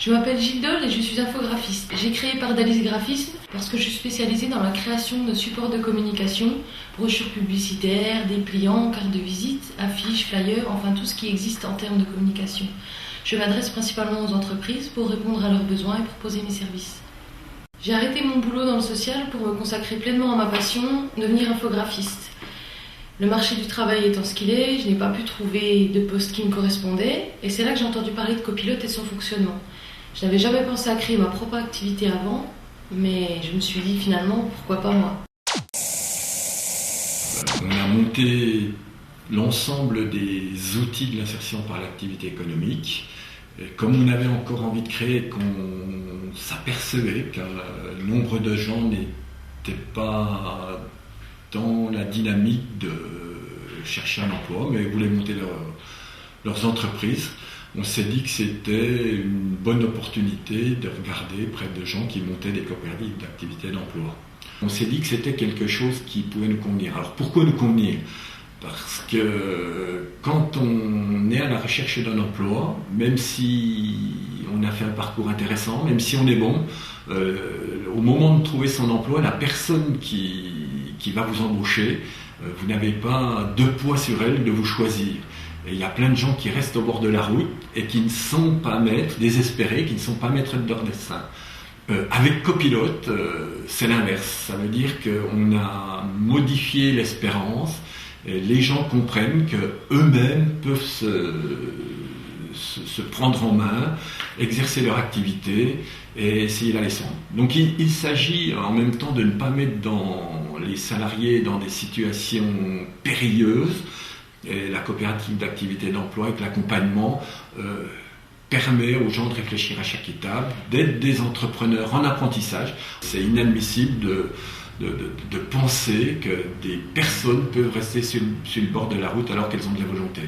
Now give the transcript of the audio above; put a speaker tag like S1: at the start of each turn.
S1: Je m'appelle Gilles Dole et je suis infographiste. J'ai créé Pardalis Graphisme parce que je suis spécialisée dans la création de supports de communication, brochures publicitaires, dépliants, cartes de visite, affiches, flyers, enfin tout ce qui existe en termes de communication. Je m'adresse principalement aux entreprises pour répondre à leurs besoins et proposer mes services. J'ai arrêté mon boulot dans le social pour me consacrer pleinement à ma passion, devenir infographiste. Le marché du travail étant ce qu'il est, je n'ai pas pu trouver de poste qui me correspondait et c'est là que j'ai entendu parler de Copilote et de son fonctionnement. Je n'avais jamais pensé à créer ma propre activité avant, mais je me suis dit finalement, pourquoi pas moi.
S2: On a monté l'ensemble des outils de l'insertion par l'activité économique. Et comme on avait encore envie de créer, qu'on s'apercevait qu'un nombre de gens n'étaient pas dans la dynamique de chercher un emploi, mais voulaient monter leurs entreprises, on s'est dit que c'était une bonne opportunité de regarder près de gens qui montaient des coopératives d'activité d'emploi. On s'est dit que c'était quelque chose qui pouvait nous convenir. Alors pourquoi nous convenir ? Parce que quand on est à la recherche d'un emploi, même si on a fait un parcours intéressant, même si on est bon, au moment de trouver son emploi, la personne qui va vous embaucher, vous n'avez pas deux poids sur elle de vous choisir. Et il y a plein de gens qui restent au bord de la route et qui ne sont pas maîtres, désespérés, qui ne sont pas maîtres de leur destin. Avec Copilote, c'est l'inverse. Ça veut dire qu'on a modifié l'espérance. Et les gens comprennent qu'eux-mêmes peuvent se prendre en main, exercer leur activité et essayer d'aller sans. Donc il s'agit en même temps de ne pas mettre les salariés dans des situations périlleuses. Et la coopérative d'activité d'emploi avec l'accompagnement permet aux gens de réfléchir à chaque étape, d'être des entrepreneurs en apprentissage. C'est inadmissible de penser que des personnes peuvent rester sur le bord de la route alors qu'elles ont de la volonté.